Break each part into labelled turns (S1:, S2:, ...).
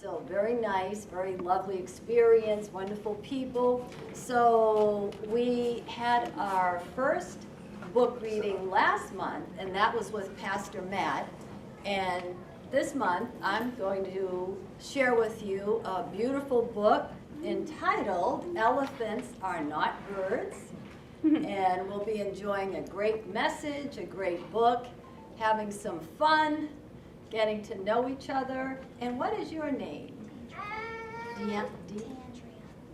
S1: So very nice, very lovely experience, wonderful people. So we had our first book reading last month, and that was with Pastor Matt. And this month, I'm going to share with you a beautiful book entitled Elephants Are Not Birds. And we'll be enjoying a great message, a great book, having some fun, getting to know each other. And what is your name?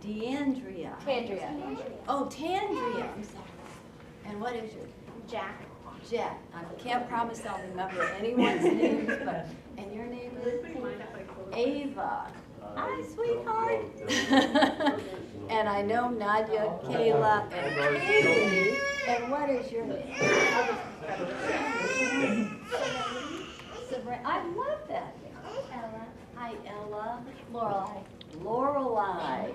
S1: Deandria.
S2: Tandria.
S1: Oh, Tandria. I'm sorry. And what is your?
S2: Jack.
S1: Jack. I can't promise I'll remember anyone's name, but, and your name is? Ava. Hi, sweetheart. And I know Nadia, Kayla, and Kaylee. And what is your name? Sabrina. I love that.
S2: Ella.
S1: Hi, Ella.
S2: Lorelai.
S1: Lorelai.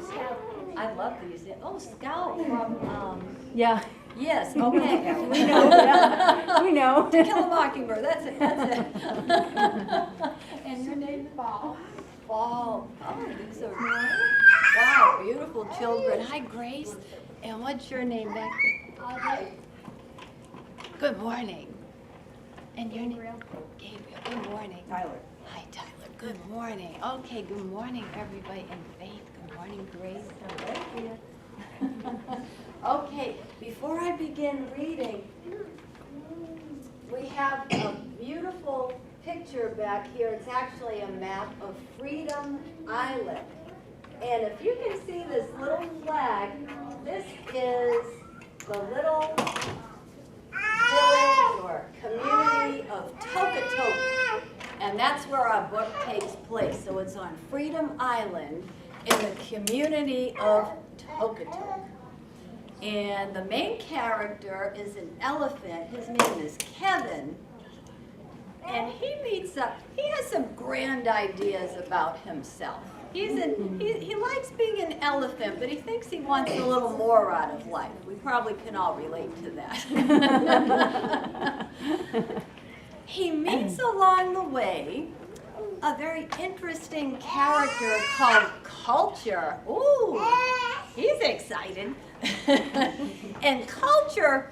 S2: Scout.
S1: I love these. Oh, Scout from,
S3: Yeah,
S1: yes, okay.
S3: we know, yeah, we know.
S1: To Kill a Mockingbird, that's it, that's it. And your name?
S2: Ball.
S1: Fall. Oh, these are, wow, beautiful children. Hi, Grace. And what's your name back there?
S2: Audrey.
S1: Good morning. And your name? Gabriel. Good morning.
S3: Tyler.
S1: Hi, Tyler. Good morning. Okay, good morning, everybody. And Faith, good morning, Grace. Okay, before I begin reading, we have a beautiful picture back here. It's actually a map of Freedom Island. And if you can see this little flag, this is the little village or community of Tokotok. And that's where our book takes place. So it's on Freedom Island in the community of Tokotok. And the main character is an elephant. His name is Kevin. And he has some grand ideas about himself. He likes being an elephant, but he thinks he wants a little more out of life. We probably can all relate to that. He meets along the way a very interesting character called Culture. Ooh, he's excited. And Culture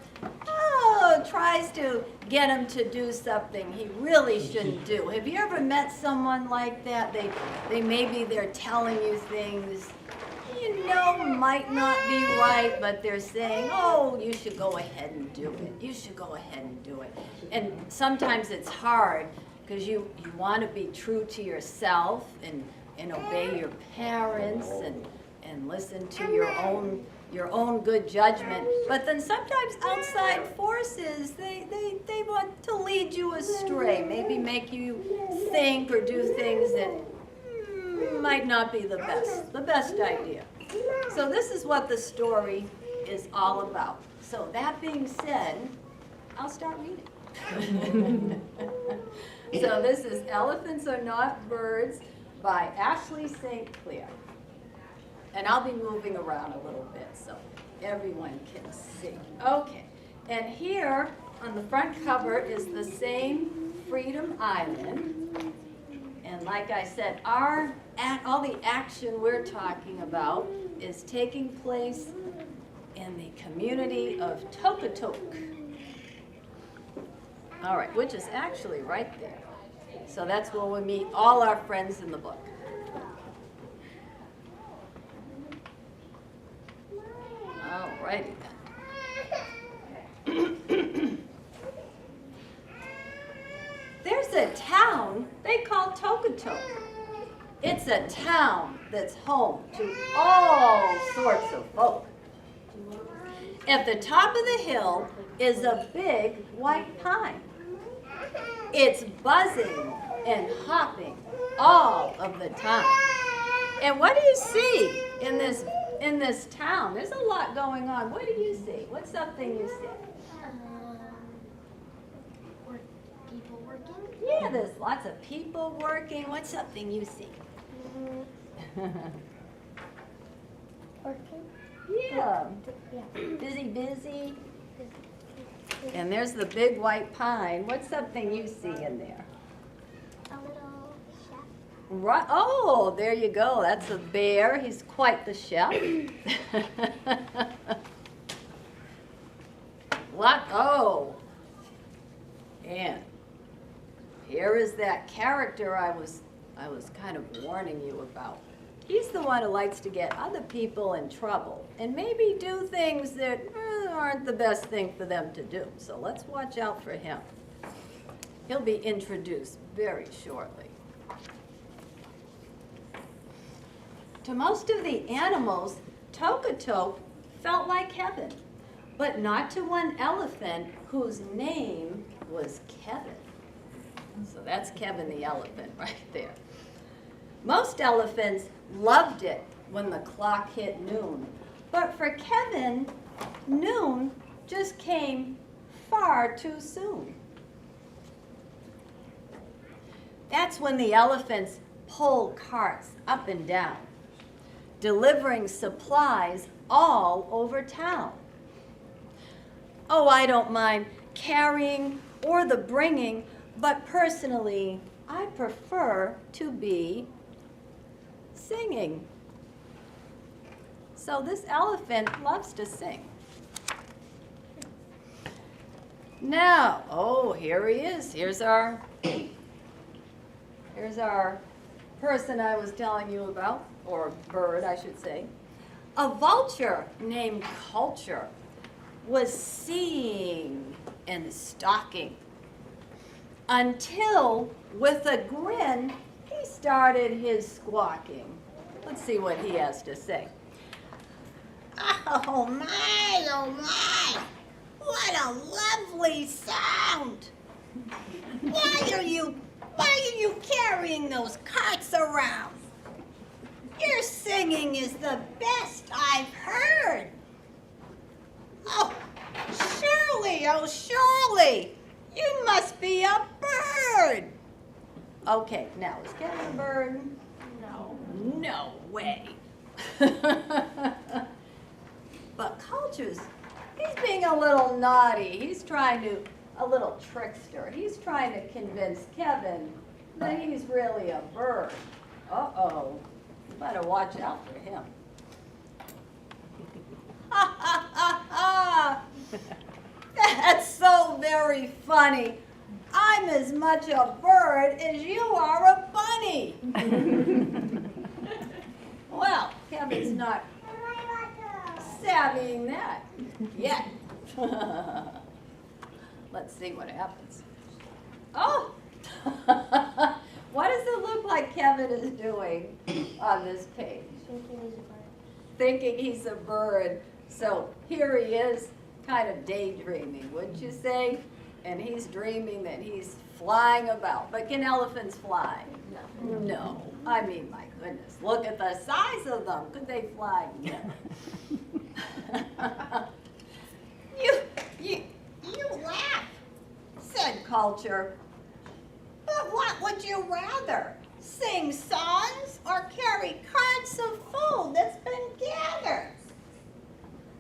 S1: tries to get him to do something he really shouldn't do. Have you ever met someone like that? Maybe they're telling you things you know might not be right, but they're saying, oh, you should go ahead and do it. You should go ahead and do it. And sometimes it's hard because you want to be true to yourself and obey your parents and listen to your own good judgment. But then sometimes outside forces, they want to lead you astray, maybe make you think or do things that might not be the best idea. So this is what the story is all about. So that being said, I'll start reading. So this is Elephants Are Not Birds by Ashley St. Clair. And I'll be moving around a little bit so everyone can see. Okay, and here on the front cover is the same Freedom Island. And like I said, all the action we're talking about is taking place in the community of Tokotok. All right, which is actually right there. So that's where we meet all our friends in the book. All righty then. There's a town they call Tokotok. It's a town that's home to all sorts of folk. At the top of the hill is a big white pine. It's buzzing and hopping all of the time. And what do you see in this town? There's a lot going on. What do you see? What's something you see?
S2: People working.
S1: Yeah, there's lots of people working. What's something you see?
S2: Working.
S1: Yeah.
S2: Yeah.
S1: Busy. And there's the big white pine. What's something you see in there?
S2: A little chef.
S1: Right. Oh, there you go. That's a bear. He's quite the chef. What? Oh. And here is that character I was kind of warning you about. He's the one who likes to get other people in trouble and maybe do things that aren't the best thing for them to do. So let's watch out for him. He'll be introduced very shortly. To most of the animals, Tokatoke felt like heaven, but not to one elephant whose name was Kevin. So that's Kevin the elephant right there. Most elephants loved it when the clock hit noon, but for Kevin, noon just came far too soon. That's when the elephants pulled carts up and down, delivering supplies all over town. Oh, I don't mind carrying or the bringing, but personally, I prefer to be singing. So this elephant loves to sing. Now, oh, here he is. Here's our person I was telling you about, or bird, I should say. A vulture named Culture was seeing and stalking until, with a grin, he started his squawking. Let's see what he has to say. Oh my, what a lovely sound. Why are you carrying those carts around? Your singing is the best I've heard. Oh, surely, you must be a bird. Okay, now is Kevin a bird?
S2: No.
S1: No way. But Culture's, he's being a little naughty. He's a little trickster. He's trying to convince Kevin that he's really a bird. Uh-oh, you better watch out for him. Ha ha ha ha! That's so very funny. I'm as much a bird as you are a bunny. Well, Kevin's not savvying that yet. Let's see what happens. Oh! What does it look like Kevin is doing on this page? Thinking he's a bird. So here he is, kind of daydreaming, wouldn't you say? And he's dreaming that he's flying about. But can elephants fly? No. No. I mean, my goodness, look at the size of them. Could they fly? No. You laugh, said Culture. But what would you rather? Sing songs or carry carts of food that's been gathered?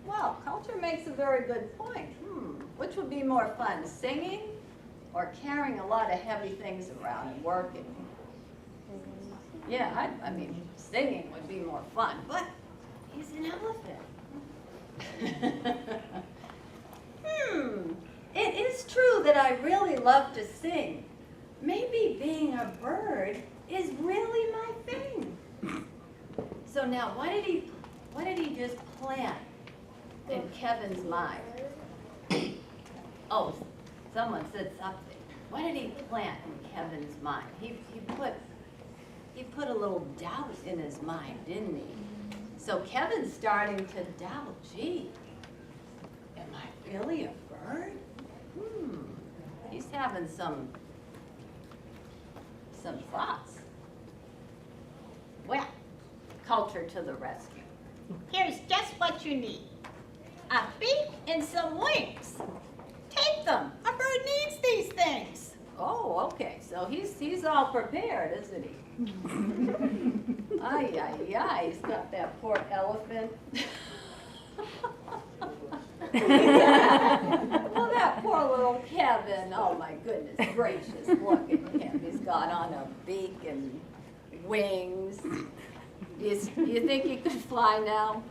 S1: Well, Culture makes a very good point. Which would be more fun, singing or carrying a lot of heavy things around and working? Yeah, I mean, singing would be more fun, but he's an elephant. It is true that I really love to sing. Maybe being a bird is really my thing. So now, what did he just plant in Kevin's mind? Oh, someone said something. What did he plant in Kevin's mind? He put a little doubt in his mind, didn't he? So Kevin's starting to doubt, gee, am I really a bird? He's having some thoughts. Well, Culture to the rescue. Here's just what you need. A beak and some wings. Take them. A bird needs these things. Oh, okay. So he's all prepared, isn't he? Ay, ay, ay. He's got that poor elephant. Well, that poor little Kevin. Oh, my goodness gracious. Look at him. He's got on a beak and wings. You think you could fly now?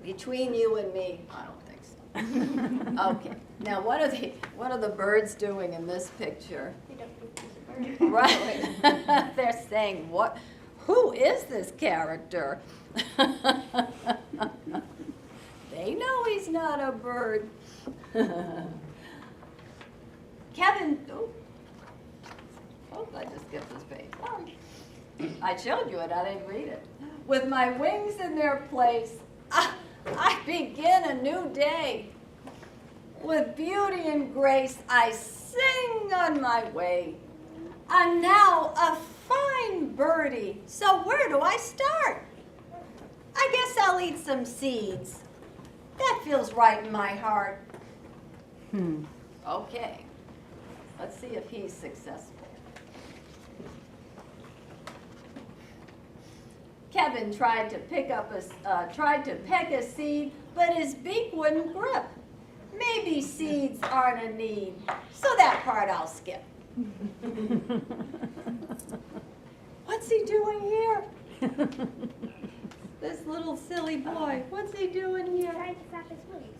S1: Between you and me, I don't think so. Okay, now what are the birds doing in this picture?
S2: We don't think he's a bird.
S1: Right. They're saying, what? Who is this character? They know he's not a bird. Kevin, oh, I just skipped this page. Sorry. I showed you it, I didn't read it. With my wings in their place, I begin a new day. With beauty and grace, I sing on my way. I'm now a fine birdie, so where do I start? I guess I'll eat some seeds. That feels right in my heart. Okay, let's see if he's successful. Kevin tried to peck a seed, but his beak wouldn't grip. Maybe seeds aren't a need, so that part I'll skip. What's he doing here? This little silly boy, what's he doing here?
S2: Trying to flap his wings.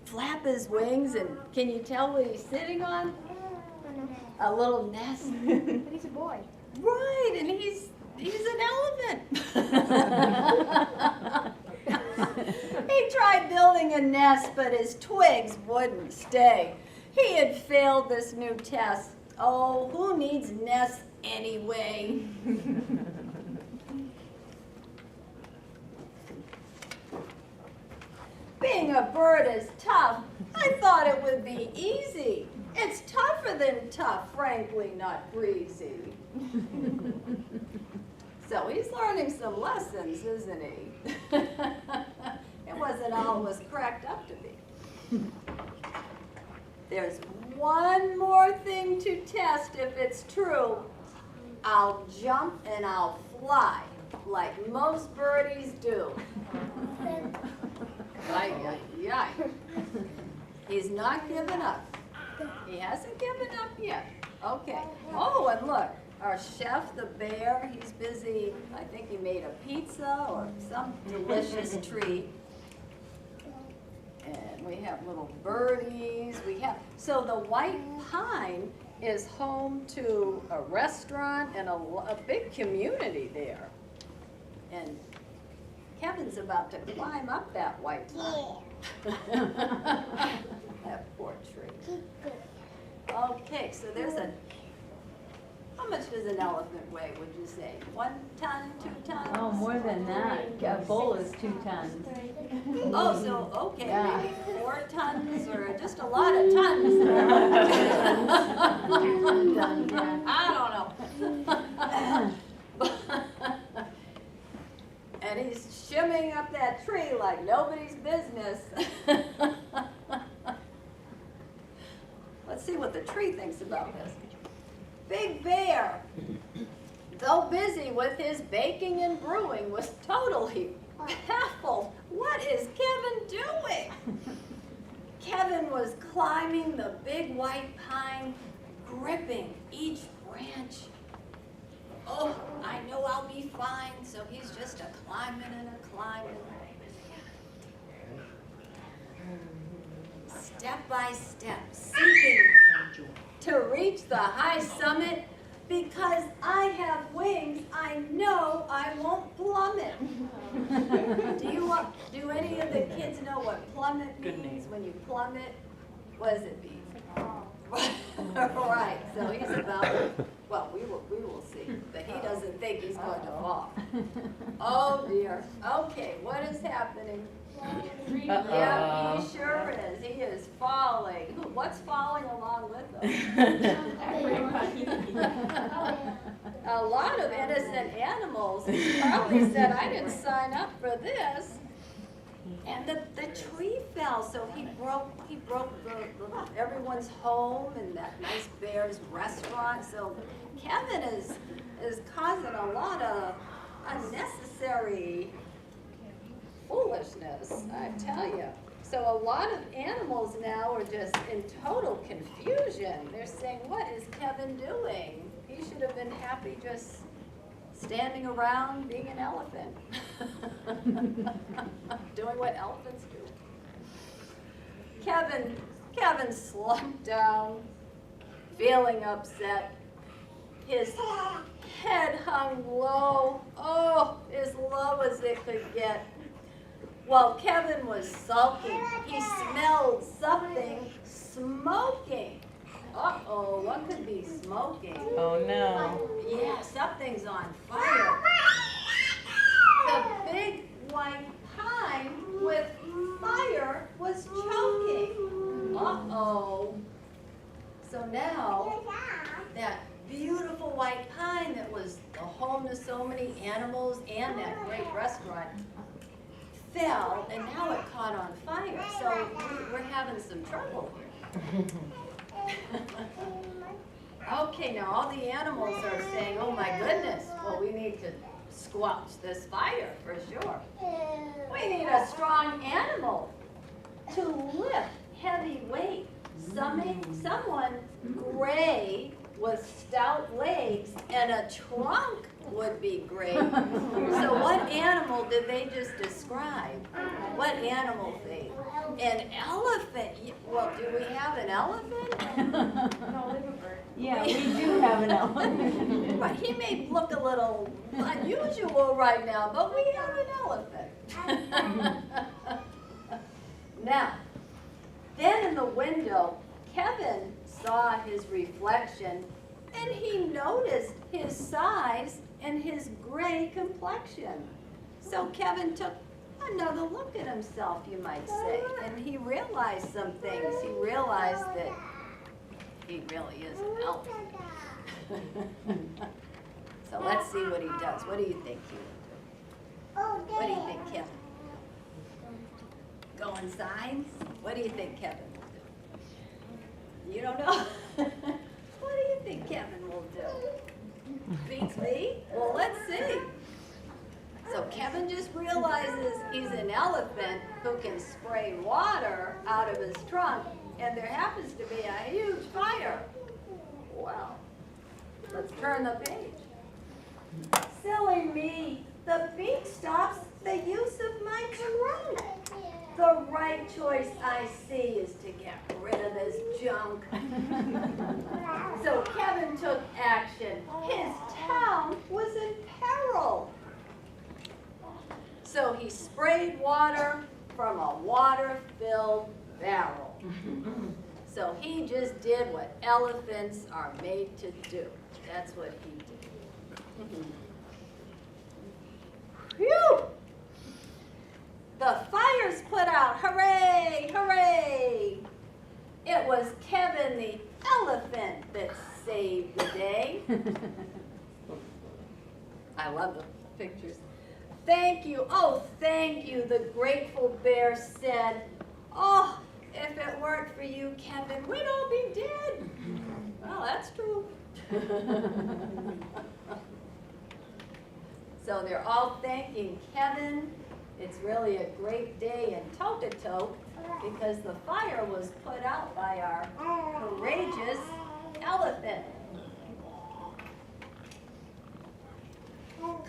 S1: Flap his wings, and can you tell what he's sitting on?
S2: Oh, no.
S1: A little nest.
S2: But he's a boy.
S1: Right, and he's an elephant. He tried building a nest, but his twigs wouldn't stay. He had failed this new test. Oh, who needs nests anyway? Being a bird is tough. I thought it would be easy. It's tougher than tough, frankly, not breezy. So he's learning some lessons, isn't he? It wasn't all it was cracked up to be. There's one more thing to test if it's true. I'll jump and I'll fly like most birdies do. Ay, ay, ay. He's not giving up. He hasn't given up yet. Okay. Oh, and look, our chef, the bear, he's busy. I think he made a pizza or some delicious treat. And we have little birdies. So the White Pine is home to a restaurant and a big community there. And Kevin's about to climb up that white pine. That poor tree. Okay, so how much does an elephant weigh, would you say? 1 ton, 2 tons?
S3: Oh, more than that. A bull is 2 tons.
S1: Oh, so, okay,
S3: Yeah.
S1: maybe 4 tons or just a lot of tons. I don't know. And he's shimmying up that tree like nobody's business. Let's see what the tree thinks about this. Big Bear, though busy with his baking and brewing, was totally baffled. What is Kevin doing? Kevin was climbing the big white pine, gripping each branch. Oh, I know I'll be fine, so he's just a climbing and a climbing. Step by step, seeking to reach the high summit. Because I have wings, I know I won't plummet. Do any of the kids know what plummet means? When you plummet, what does it mean? Right, so he's about, well, we will see, but he doesn't think he's going to fall. Oh dear, okay, what is happening? Yeah, he sure is, he is falling. What's falling along with him? A lot of innocent animals. Charlie said, I didn't sign up for this. And the tree fell, so he broke everyone's home and that nice bear's restaurant. So Kevin is causing a lot of unnecessary foolishness, I tell you. So a lot of animals now are just in total confusion. They're saying, what is Kevin doing? he should have been happy just standing around being an elephant. Doing what elephants do. Kevin slumped down, feeling upset. His head hung low, oh, as low as it could get. While Kevin was sulking, he smelled something smoking. Uh-oh, what could be smoking?
S3: Oh, no.
S1: Yeah, something's on fire. The big white pine with fire was choking. Uh-oh. So now, that beautiful white pine that was the home to so many animals and that great restaurant fell, and now it caught on fire. So we're having some trouble here. Okay, now all the animals are saying, oh my goodness, well, we need to squelch this fire for sure. We need a strong animal to lift heavy weight. Someone gray with stout legs and a trunk would be great. So what animal did they just describe? What animal thing? An elephant. Well, do we have an elephant?
S2: No, live a bird.
S3: Yeah, we do have an elephant.
S1: Right, he may look a little unusual right now, but we have an elephant. Now, then in the window, Kevin saw his reflection, and he noticed his size and his gray complexion. So Kevin took another look at himself, you might say, and he realized some things. He realized that he really is an elephant. So let's see what he does. What do you think he will do? What do you think, Kevin? Go inside? What do you think Kevin will do? You don't know? What do you think Kevin will do? Beats me? Well, let's see. So Kevin just realizes he's an elephant who can spray water out of his trunk, and there happens to be a huge fire. Well, let's turn the page. Silly me, the beat stops the use of my trunk. The right choice I see is to get rid of this junk. So Kevin took action. His town was in peril. So he sprayed water from a water-filled barrel. So he just did what elephants are made to do. That's what he did. Phew! The fire's put out. Hooray! Hooray! It was Kevin the elephant that saved the day. I love the pictures. Thank you. Oh, thank you, the grateful bear said. Oh, if it weren't for you, Kevin, we'd all be dead. Well, that's true. So they're all thanking Kevin. It's really a great day in Tokotok because the fire was put out by our courageous elephant.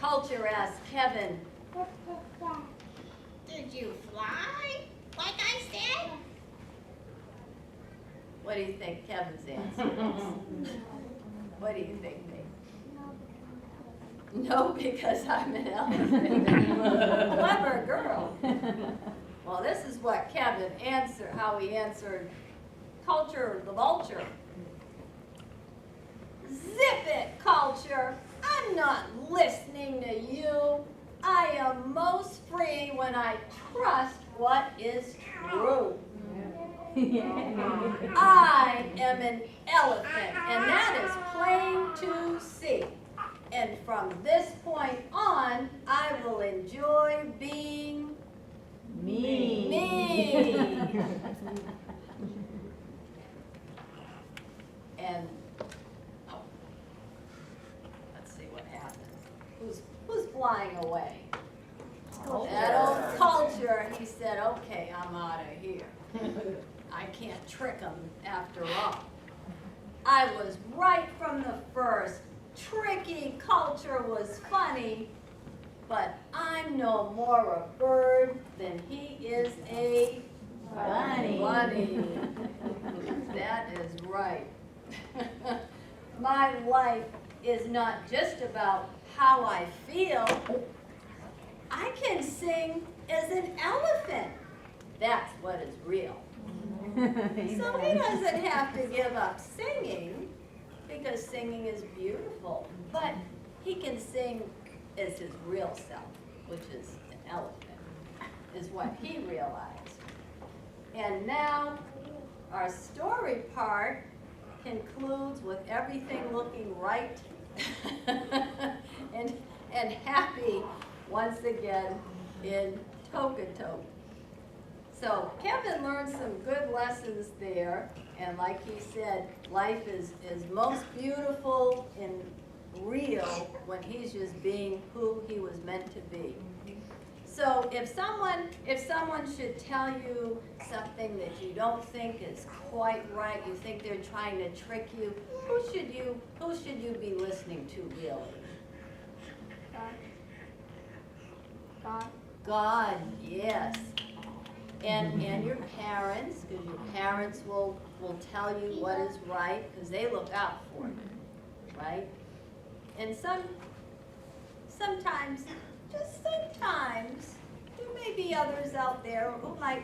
S1: Culture asked Kevin,
S2: Did you fly, like I said?
S1: what do you think Kevin's answer is? What do you think, Nate? No, because I'm an elephant. Clever girl. Well, this is what Kevin answered, how he answered Culture the vulture. Zip it, Culture. I'm not listening to you. I am most free when I trust what is true. I am an elephant, and that is plain to see. And from this point on, I will enjoy being
S3: Me.
S1: me. And oh, let's see what happens. Who's flying away? That old Culture. He said, "Okay, I'm out of here. I can't trick him after all. I was right from the first. tricky culture was funny, but I'm no more a bird than he is a
S3: Bunny.
S1: bunny. That is right. My life is not just about how I feel. I can sing as an elephant. That's what is real. So he doesn't have to give up singing, because singing is beautiful. But he can sing as his real self, which is an elephant, is what he realized. And now our story part concludes with everything looking right and happy once again in Tokatote. So Kevin learned some good lessons there, and like he said, life is most beautiful and real when he's just being who he was meant to be. So if someone should tell you something that you don't think is quite right, you think they're trying to trick you, who should you be listening to really?
S2: God.
S1: God, yes. And your parents, because your parents will tell you what is right, because they look out for you, right? And sometimes, just sometimes, there may be others out there who might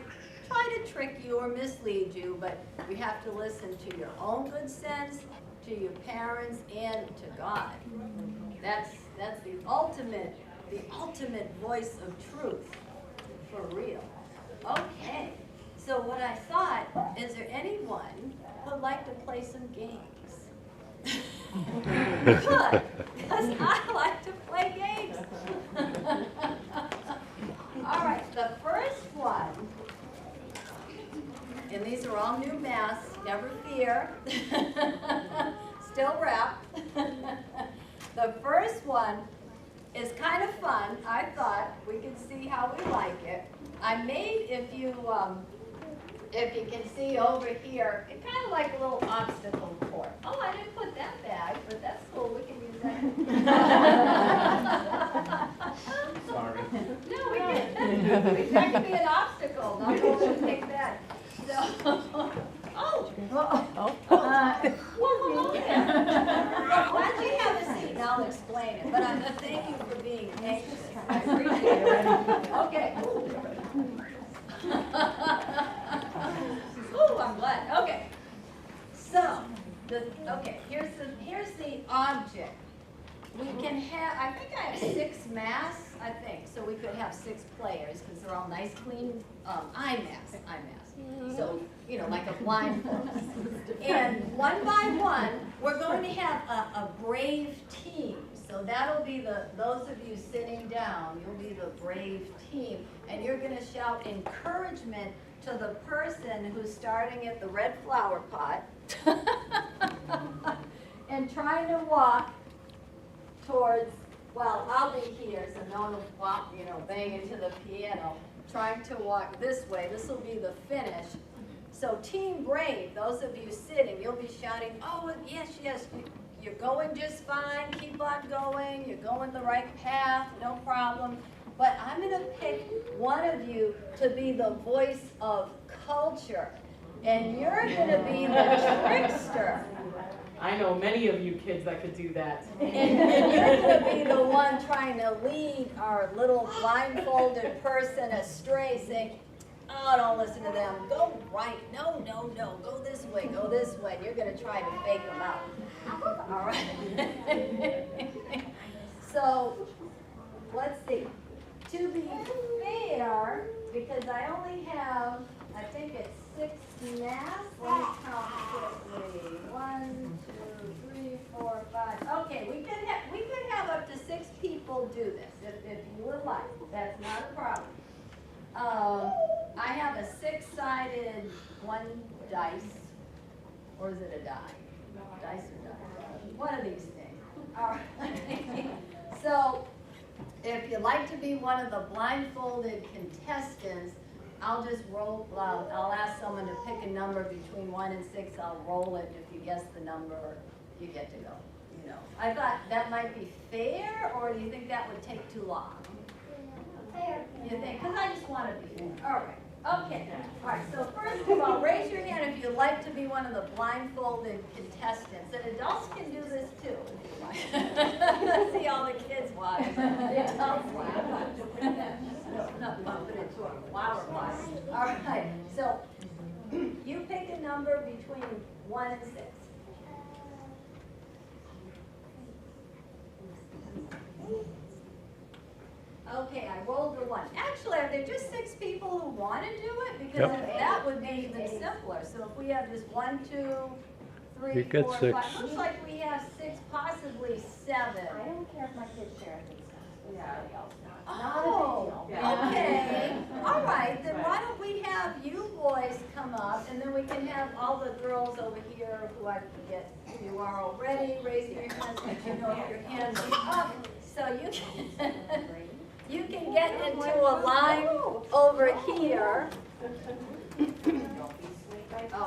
S1: try to trick you or mislead you, but you have to listen to your own good sense, to your parents, and to God. That's the ultimate voice of truth, for real. Okay, so what I thought, is there anyone who'd like to play some games? Good, because I like to play games. All right, the first one, and these are all new masks, never fear. Still wrapped. The first one is kind of fun. I thought we could see how we like it. I made, if you can see over here, it's kind of like a little obstacle course. Oh, I didn't put that bag, but that's cool. We can use that.
S4: Sorry.
S1: No, we didn't. That could be an obstacle. Not going to take that. So, oh. Well, why don't you have a seat and I'll explain it. But thank you for being anxious. I appreciate it. Okay. Ooh, I'm glad. Okay. So, here's the object. We can have, I think I have 6 masks, I think, so we could have 6 players, because they're all nice, clean, eye masks. So, like a blindfold. And one by one, we're going to have a brave team. So that'll be those of you sitting down, you'll be the brave team, and you're gonna shout encouragement to the person who's starting at the red flower pot and trying to walk towards, well, I'll be here, so no one will walk, bang into the piano, trying to walk this way. This will be the finish. So Team Brave, those of you sitting, you'll be shouting, oh, yes, you're going just fine, keep on going, you're going the right path, no problem. But I'm going to pick one of you to be the voice of culture, and you're going to be the trickster.
S5: I know many of you kids that could do that.
S1: And you're going to be the one trying to lead our little blindfolded person astray, saying, oh, don't listen to them, go right, no, go this way, and you're going to try to fake them out. All right? So, let's see. To be fair, because I only have, I think it's 6 masks. Let me count quickly. 1, 2, 3, 4, 5. Okay, we could have up to 6 people do this if you would like. That's not a problem. I have a 6-sided 1 dice, or is it a die? Dice or die? One of these things. All right. So, if you'd like to be one of the blindfolded contestants, I'll just roll, I'll ask someone to pick a number between 1 and 6, I'll roll it, if you guess the number, you get to go. you know. I thought that might be fair, or do you think that would take too long? You think? Because I just want to be fair. All right. Okay. All right. So first of all, raise your hand if you'd like to be one of the blindfolded contestants. And adults can do this too. If you like. See all the kids watching. The adults laugh. Not bumping into a flower pot. All right. So you pick a number between 1 and 6. Okay, I rolled the 1. Actually, are there just 6 people who want to do it? Because
S4: Yep.
S1: that would be even simpler. So if we have just 1, 2, 3,
S4: You get
S1: 4,
S4: 6.
S1: 5. Looks like we have 6, possibly 7.
S2: I don't care if my kids share it. Everybody else not.
S1: Oh, okay. All right, then why don't we have you boys come up, and then we can have all the girls over here who I forget who you are already, raising your hands, but you know if your hands are up, so you can, you can get into a line over here.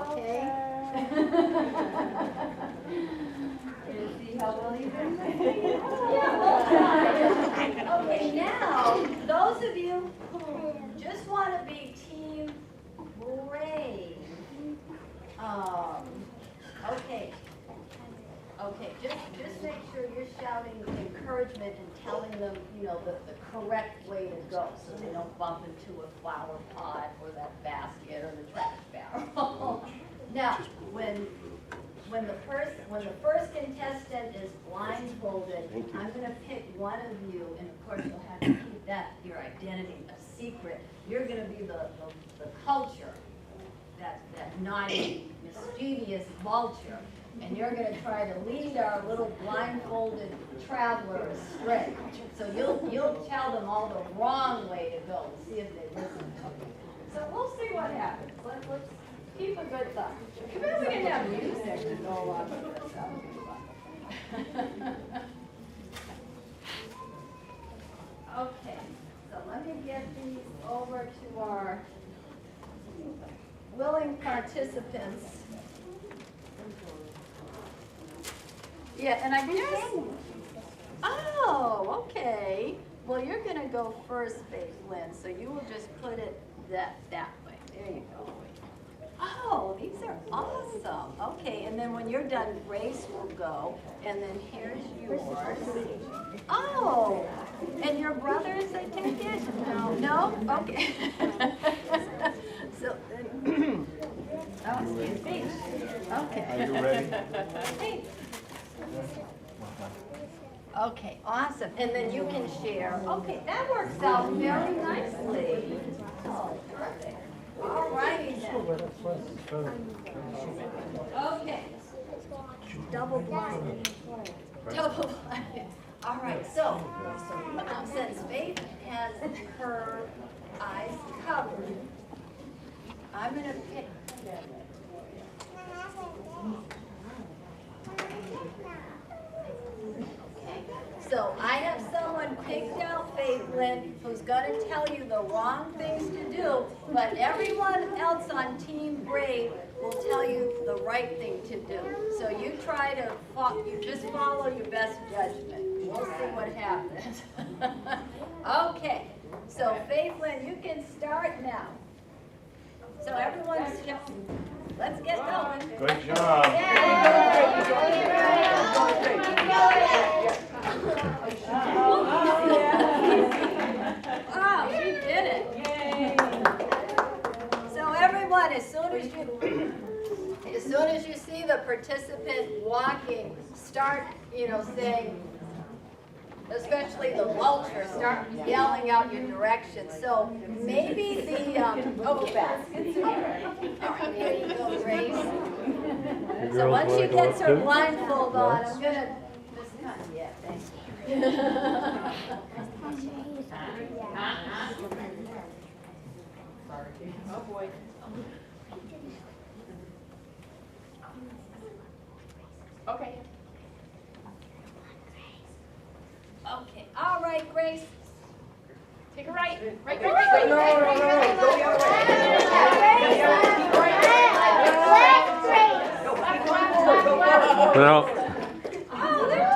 S1: Okay. See how well you do? Yeah, we'll try. Okay, now, those of you who just want to be Team Brave, okay, just make sure you're shouting encouragement and telling them, you know, the correct way to go, so they don't bump into a flower pot or that basket or the trash barrel. Now, when the first contestant is blindfolded, I'm going to pick one of you, and of course you'll have to keep that, your identity, a secret. You're going to be the culture, that naughty, mischievous vulture, and you're going to try to lead our little blindfolded traveler astray. So you'll tell them all the wrong way to go and see if they listen to you. So we'll see what happens. Let's keep a good thought. Maybe we can have music to go along with this. That would be fun. Okay, so let me get these over to our willing participants. Yeah, and I guess, oh, okay. Well, you're going to go first, Faith Lynn, so you will just put it that way. There you go. Oh, these are awesome. Okay, and then when you're done, Grace will go, and then here's yours. Oh, and your brothers, I take it? No. No? Okay. So, oh, excuse me. Okay.
S4: Are you ready?
S1: Hey. Okay, awesome. And then you can share. Okay, that works out very nicely. Oh, perfect. All righty then. Okay. Double blinded. Double blinded. All right, so since Faith has her eyes covered, I'm going to pick. So I have someone picked out, Faith Lynn, who's going to tell you the wrong things to do, but everyone else on Team Brave will tell you the right thing to do. So you try to, you just follow your best judgment. We'll see what happens. Okay, so Faith Lynn, you can start now. So everyone's just, let's get going.
S4: Good job.
S1: Oh, she did it. So everyone, as soon as you see the participant walking, start, saying, especially the vulture, start yelling out your directions. So maybe the, baskets. All right, here you go, Grace. So once she gets her blindfold on, I'm gonna, yeah, thank you.
S5: Oh, boy. Okay.
S1: Okay, all right, Grace.
S5: Take a right. Right.
S4: Well,
S1: Oh, they're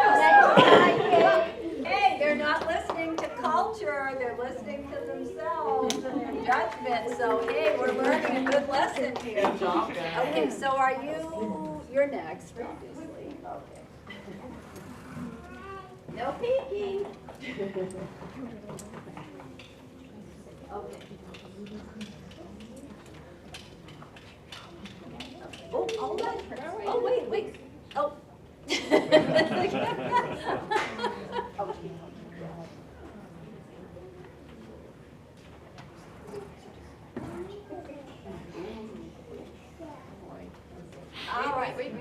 S1: in here. Okay, so you're next, obviously. Okay. No peeking. Okay. Oh, hold on. Oh, wait. Oh. All right.
S5: Wait.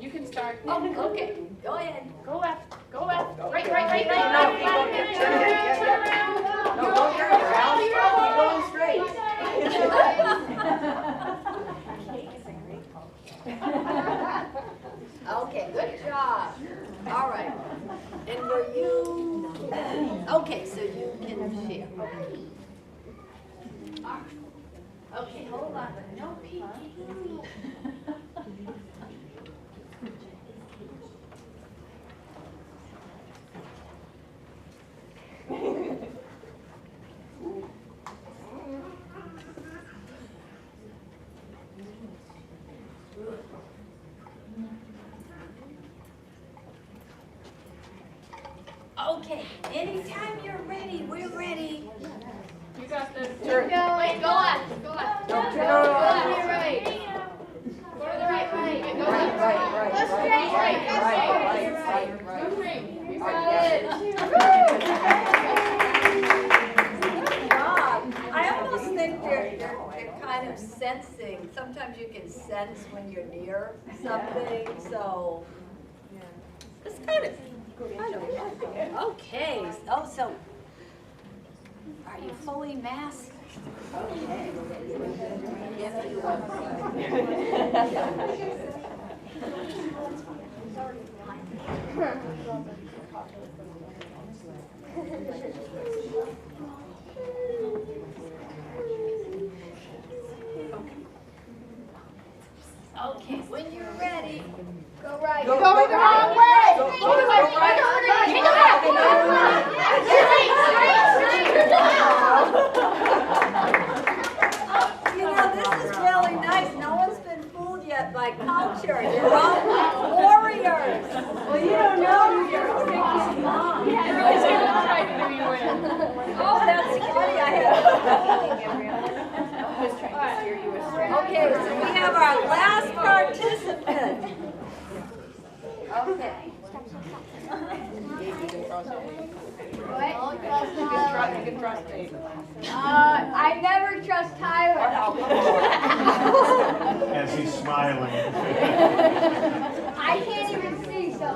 S5: You can start.
S1: Oh, okay. Go ahead.
S5: Go left. Right.
S4: No,
S5: Turn
S4: keep going.
S5: around.
S4: No, go around. Keep going straight.
S1: Okay, good job. All right. And were you, okay, so you can share. Okay, hold on, no peeking. Okay, anytime you're ready, we're ready.
S5: You got this.
S4: Turn.
S5: Wait, go left. Go left.
S4: No, turn
S5: Go
S4: around.
S5: to the right. Go to the right. Go
S4: Right.
S5: left.
S4: Right.
S5: Go straight. You got it.
S1: Bob, I almost think you're kind of sensing, sometimes you can sense when you're near something, so. It's kind of. Okay, oh, so, are you fully masked? Okay. Yes, you are. Okay, when you're ready, go right.
S4: Go
S5: the wrong way.
S4: Go
S5: Go to the left.
S4: right.
S5: Go to the right. Go left.
S1: You know, this is really nice. No one's been fooled yet by culture. You're all warriors.
S3: Well, you don't know who you're thinking mom.
S5: Everyone's gonna try to do you in.
S1: Oh, that's funny. I have a feeling. Okay, so we have our last participant. Okay.
S4: You can trust me.
S2: What?
S4: You can trust me.
S2: I never trust Tyler.
S6: As he's smiling.
S2: I can't even see, so.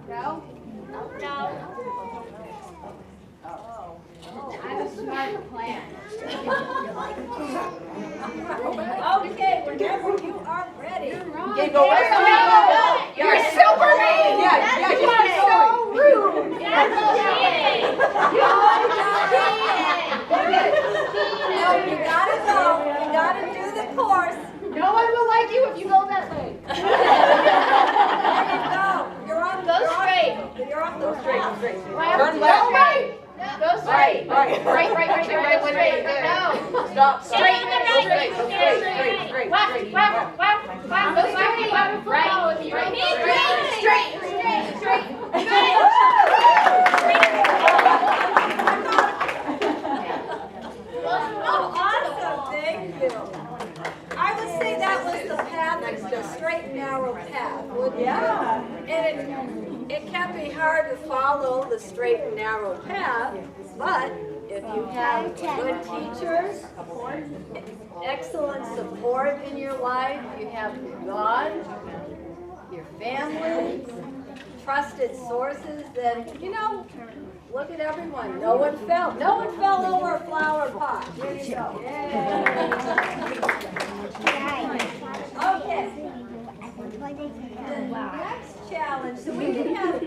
S2: No? No. I have a smart plan.
S1: Okay, whenever you are ready.
S4: Okay, go left.
S5: You're super mean.
S4: Yeah,
S2: You
S4: keep
S2: are
S4: going.
S2: so rude.
S1: No, you gotta go. You gotta do the course.
S2: No one will like you if you go that way.
S1: There you go. You're on.
S2: Go straight.
S1: You're on the
S4: Straight.
S2: Well,
S4: Turn
S2: go
S4: left.
S2: right. Go straight.
S4: Right.
S5: Straight.
S2: No.
S4: Stop.
S5: Straight.
S4: Straight.
S5: Go straight.
S1: Oh, awesome. Thank you. I would say that was the path, the straight and narrow path, wouldn't you?
S3: Yeah.
S1: And it can be hard to follow the straight and narrow path, but if you have good teachers, excellent support in your life, you have God, your family, trusted sources, then, you know, look at everyone. No one fell over a flower pot. There you go. Okay. The next challenge, so we can have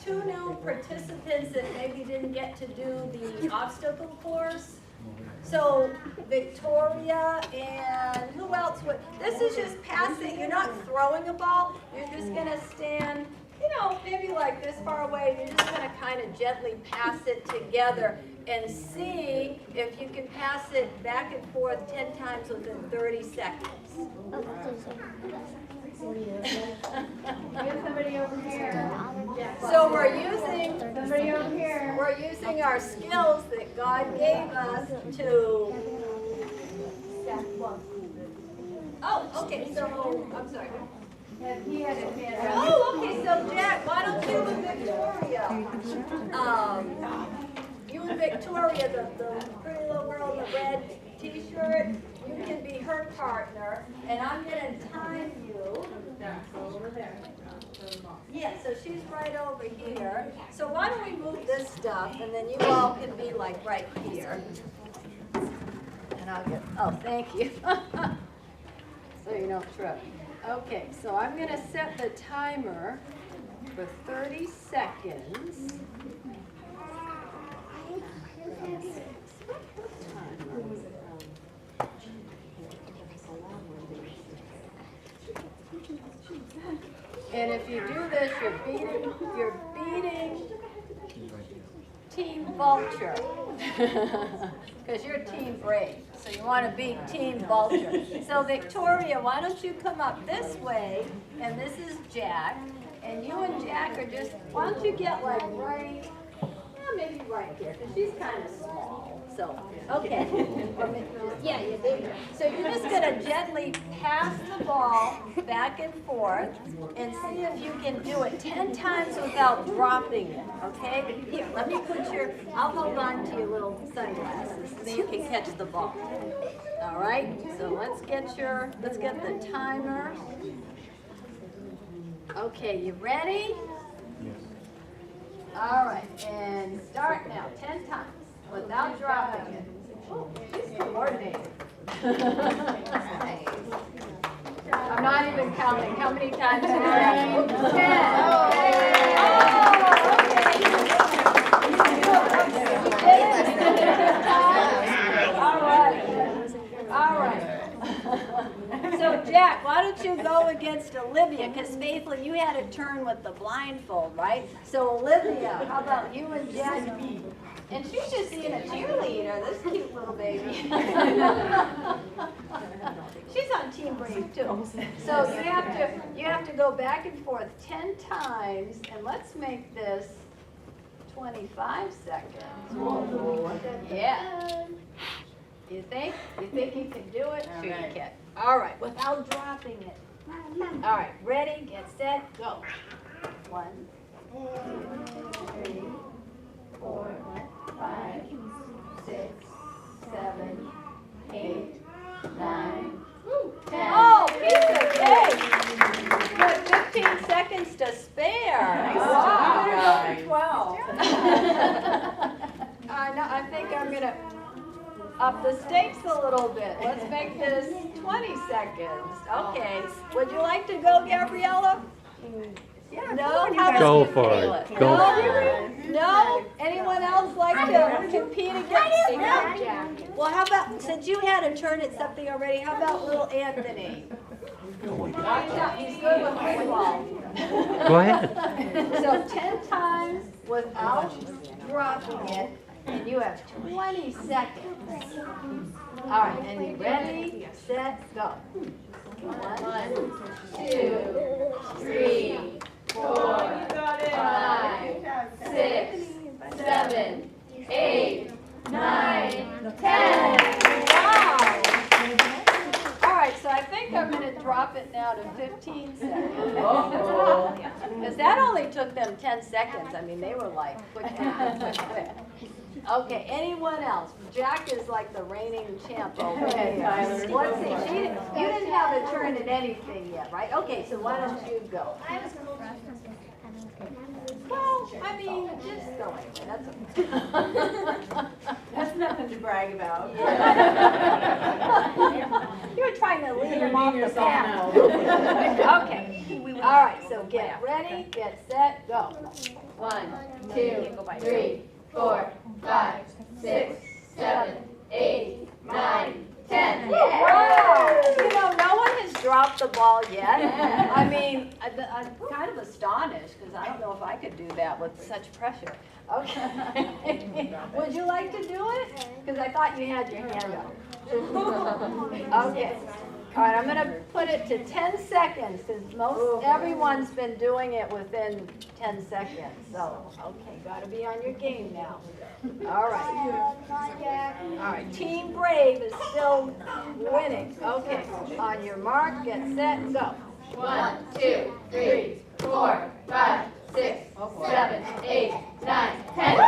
S1: two new participants that maybe didn't get to do the obstacle course. So Victoria and who else would, this is just passing, you're not throwing a ball, you're just gonna stand, you know, maybe like this far away, you're just gonna kind of gently pass it together. and see if you can pass it back and forth 10 times within 30 seconds.
S2: Get somebody over here.
S1: So we're using
S2: Somebody over here.
S1: our skills that God gave us to. Oh, okay. So I'm sorry.
S2: He had his hand up.
S1: Oh, okay. So Jack, why don't you and Victoria? You and Victoria, the pretty little girl in the red T-shirt, you can be her partner, and I'm gonna time you.
S2: Over there.
S1: Yeah, so she's right over here. So why don't we move this stuff, and then you all can be like right here. And I'll get, oh, thank you. So you don't trip. Okay, so I'm gonna set the timer for 30 seconds. And if you do this, you're beating Team Vulture. Because you're Team Brave, so you want to beat Team Vulture. So Victoria, why don't you come up this way, and this is Jack, and you and Jack are just, why don't you get like right, maybe right here, because she's kind of small. So, okay. Or maybe just, yeah, you do. So you're just going to gently pass the ball back and forth and see if you can do it 10 times without dropping it, okay? Here, let me put your, I'll hold on to your little sunglasses so you can catch the ball. All right, so let's get the timer. Okay, you ready? Yes. All right, and start now, 10 times. Without dropping it. Oh, she's coordinated. I'm not even counting. How many times did you have? 10. All right. So Jack, why don't you go against Olivia? Because Faithlin, you had a turn with the blindfold, right? So Olivia, how about you and Jack? And she's just being a cheerleader, this cute little baby. She's on Team Brave too. So you have to go back and forth 10 times, and let's make this 25 seconds. Yeah. You think you can do it? Sure you can. All right, without dropping it. All right, ready, get set, go. 1, 2, 3, 4, 5, 6, 7, 8, 9, 10. Oh, piece of cake! You have 15 seconds to spare. Wow. 12. I think I'm gonna up the stakes a little bit. Let's make this 20 seconds. Okay. Would you like to go, Gabriella? Yeah, no? How about
S6: Go
S1: you,
S6: for
S1: Kayla?
S6: it. Go
S1: No?
S6: for it.
S1: No? Anyone else like to compete against me? Well, how about, since you had a turn at something already, how about little Anthony? He's good with football.
S6: Go ahead.
S1: So 10 times without dropping it, and you have 20 seconds. All right, and you ready, set, go. 1, 2, 3, 4, 5, 6, 7, 8, 9, 10. Wow. All right, so I think I'm going to drop it now to 15 seconds. Because that only took them 10 seconds. I mean, they were like quick. Okay, anyone else? Jack is like the reigning champ over here. Let's see, you didn't have a turn at anything yet, right? Okay, so why don't you go? Well, I mean, just go anyway, that's okay.
S3: That's nothing to brag about.
S1: You were trying to lead him off the path. Okay, all right, so get ready, get set, go. 1, 2, 3, 4, 5, 6, 7, 8, 9, 10. Wow! You know, no one has dropped the ball yet. I mean, I'm kind of astonished because I don't know if I could do that with such pressure. Okay. Would you like to do it? Because I thought you had your hand up. Okay. All right, I'm going to put it to 10 seconds because everyone's been doing it within 10 seconds. So, okay, got to be on your game now. All right. All right, Team Brave is still winning. Okay, on your mark, get set, go.
S5: 1, 2, 3, 4, 5, 6, 7, 8, 9, 10.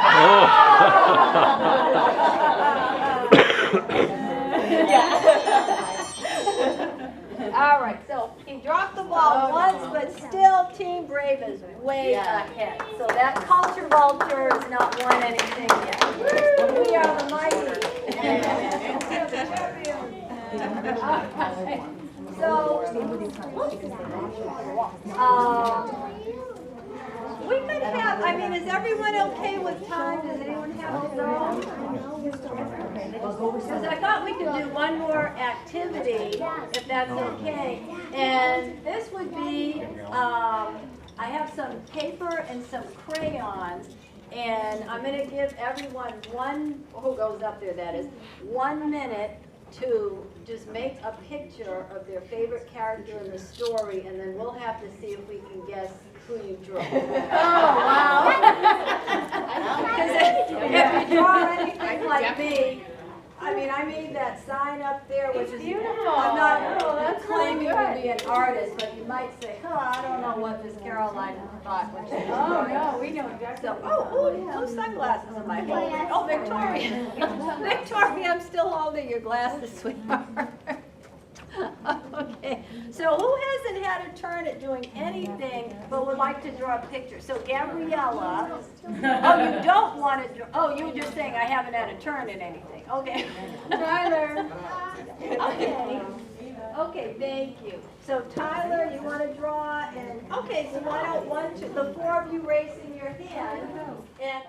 S1: All right, so he dropped the ball once, but still Team Brave is way ahead. So that culture vulture has not won anything yet. We are the mighty. So, we could have, I mean, is everyone okay with time? Does anyone have to go? Because I thought we could do one more activity, if that's okay. And this would be, I have some paper and some crayons, and I'm going to give everyone who goes up there, that is, 1 minute to just make a picture of their favorite character in the story, and then we'll have to see if we can guess who you drew. Oh, wow. Because if you draw anything like me, I mean, I made that sign up there, which is beautiful. I'm not claiming to be an artist, but you might say, I don't know what this Caroline thought when she was drawing.
S2: No, we know exactly.
S1: So, blue sunglasses am I holding? Oh, Victoria. Victoria, I'm still holding your glasses, sweetheart. Okay, so who hasn't had a turn at doing anything but would like to draw a picture? So Gabriella, you don't want to draw, you were just saying I haven't had a turn at anything. Okay. Tyler. Okay, thank you. So Tyler, you want to draw, and, okay, so why don't the 4 of you raising your hand, and